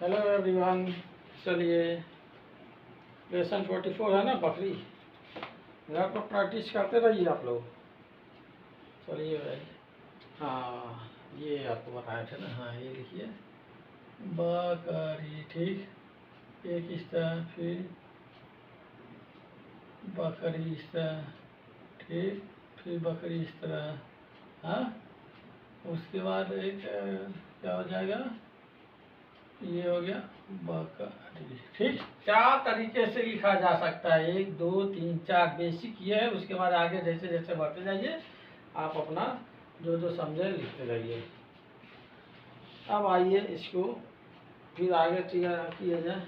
Hello everyone. चलिए, lesson 44 है ना, बकरी। घर पर प्रैक्टिस करते रहिए आप लोग। चलिए भाई। हाँ, ये आपको बताए थे ना। हाँ, ये लिखिए बकरी। ठीक, एक इस तरह, फिर बकरी इस तरह, ठीक, फिर बकरी इस तरह। हाँ, उसके बाद एक क्या हो जाएगा, ये हो गया बकरी। ठीक, 4 तरीके से लिखा जा सकता है, 1 2 3 4 बेसिक ये है। उसके बाद आगे जैसे जैसे बढ़ते जाइए आप अपना जो जो समझे लिखते रहिए। अब आइए इसको फिर आगे किया जाए।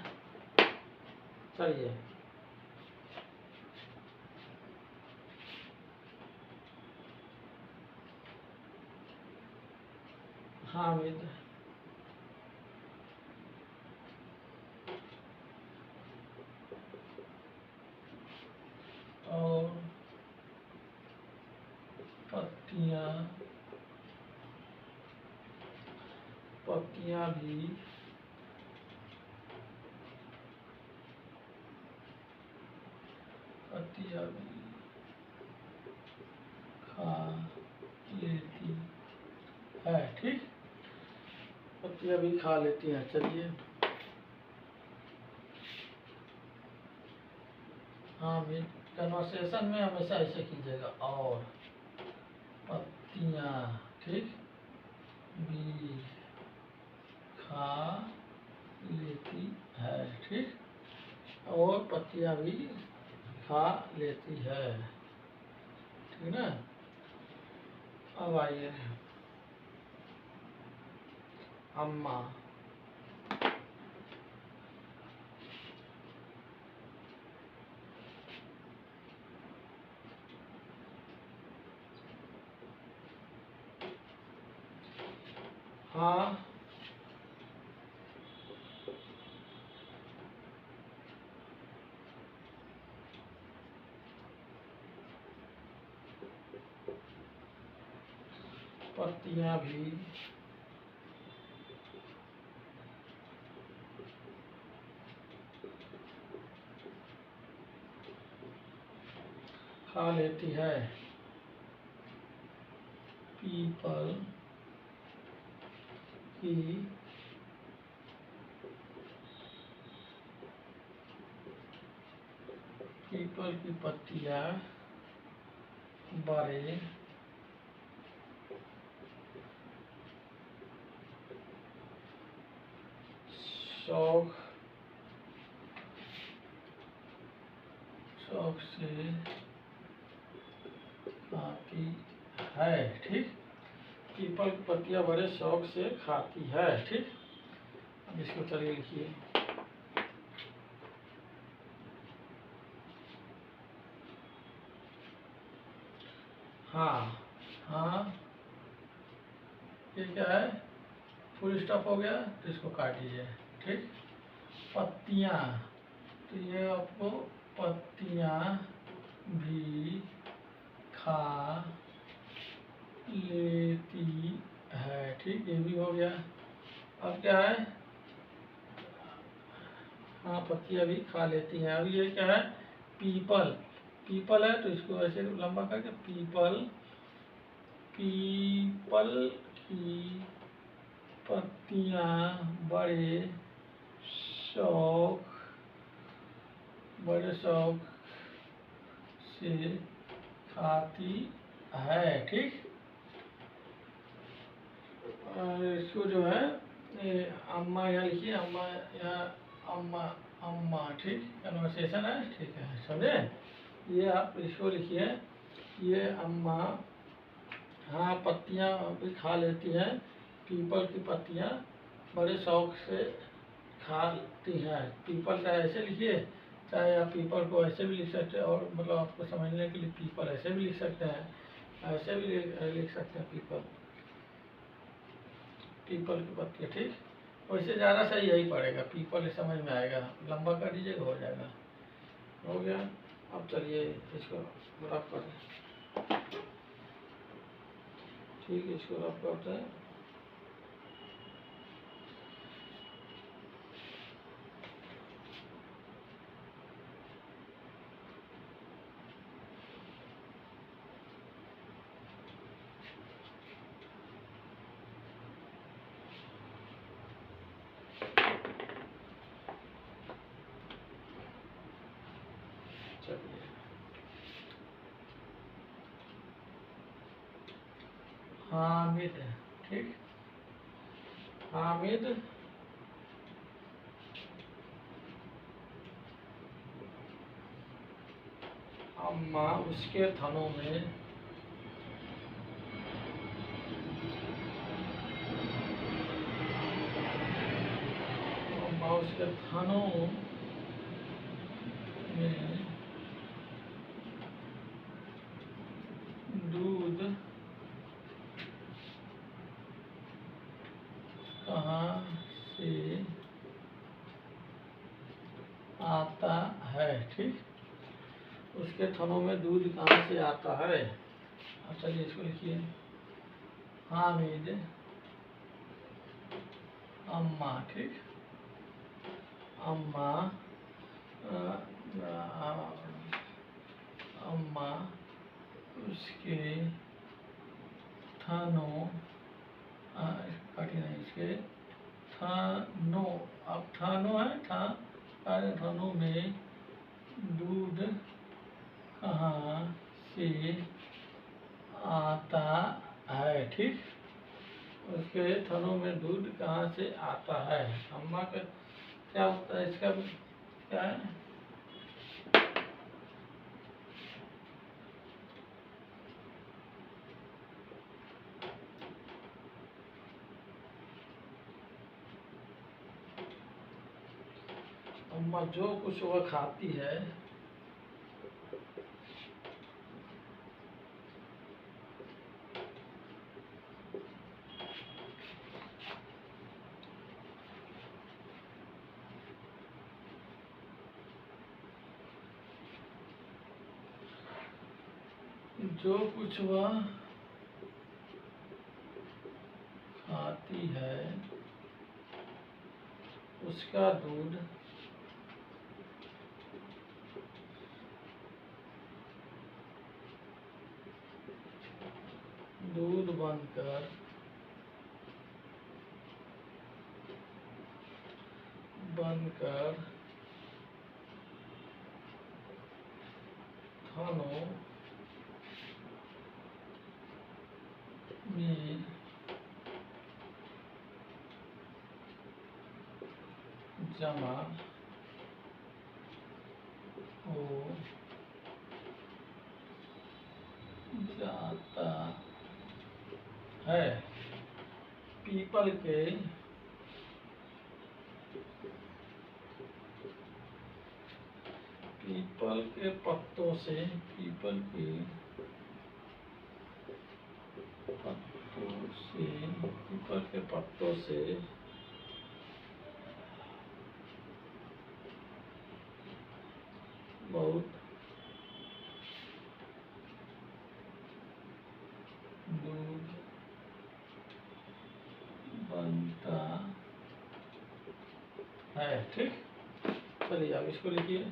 चलिए, हाँ मित्र, और पत्तियाँ पत्तियाँ भी पत्तियाँ भी खा लेती है। ठीक, पत्तियाँ भी खा लेती हैं। चलिए, हाँ मित्र, कन्वर्सेशन में हमेशा ऐसे कीजिएगा। और पत्तियाँ, ठीक, भी खा लेती है। ठीक, और पत्तियाँ भी खा लेती है। ठीक ना। अब आइए, अम्मा। हाँ, पत्तियाँ भी खा लेती है। पीपल की पीपल की पत्तियाँ बड़े शौक शौक से खाती है। ठीक, पीपल की पत्तियाँ बड़े शौक से खाती है। ठीक, अब इसको चलिए लिखिए। हाँ, हाँ, ये क्या है, फुल स्टॉप हो गया तो इसको काट दीजिए। ठीक, पत्तियाँ, तो ये आपको पत्तियाँ भी खा लेती है। ठीक, ये भी हो गया। अब क्या है, हाँ, पत्तियाँ भी खा लेती हैं। अब ये क्या है, पीपल। पीपल है तो इसको ऐसे लंबा करके पीपल पीपल की पत्तियाँ शौक बड़े शौक से खाती है। ठीक, और इसको जो है, ये अम्मा यहाँ लिखिए, अम्मा यहाँ, अम्मा अम्मा। ठीक, कन्वर्सेशन है। ठीक है, समझे। ये आप इसको लिखिए, ये अम्मा, हाँ, पत्तियाँ भी खा लेती हैं। पीपल की पत्तियाँ बड़े शौक से खाती हैं। पीपल का ऐसे लिखिए, चाहे आप पीपल को ऐसे भी लिख सकते हैं, और मतलब आपको समझने के लिए पीपल ऐसे भी लिख सकते हैं, ऐसे भी लिख सकते हैं पीपल पीपल की पत्तियाँ। ठीक, वैसे ज़्यादा सही यही पड़ेगा, पीपल समझ में आएगा। लंबा कर दीजिएगा, हो जाएगा। हो गया। अब चलिए इसको रफ करें। ठीक, इसको रफ करते हैं। हामिद, ठीक, हामिद अम्मा उसके थनों में अम्मा उसके थनों में दूध कहाँ से आता है, ठीक, उसके थनों में दूध कहाँ से आता है। अब चलिए इसको लिखिए, हामिद अम्मा, ठीक, अम्मा अम्मा उसके थनों, कठिन है, इसके थनों, अब थनों है, थनों में दूध कहाँ से आता है, ठीक, उसके थनों में दूध कहाँ से आता है। अम्मा का क्या होता है, इसका क्या है, अम्मा जो कुछ वह खाती है जो कुछ वह खाती है उसका दूध दूध बनकर थनों में जमा हो जाता है। पीपल के पत्तों से, पीपल के पत्तों से बहुत दूध बनता है, ठीक। चलिए अब इसको लिखिए,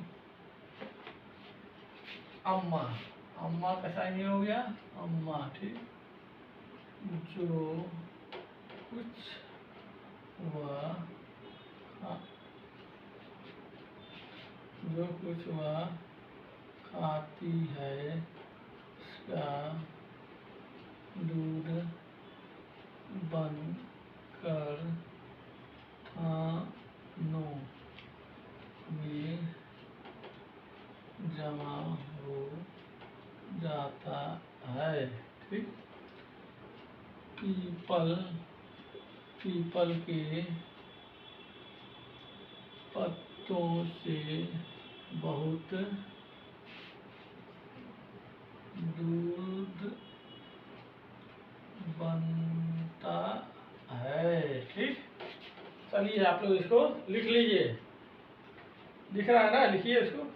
अम्मा, अम्मा का साइन हो गया अम्मा, ठीक, जो कुछ वह खाती है उसका दूध बनकर थनों में जमा हो जाता है, ठीक। पीपल के पत्तों से बहुत दूध बनता है, ठीक। चलिए आप लोग इसको लिख लीजिए, दिख रहा है ना, लिखिए इसको।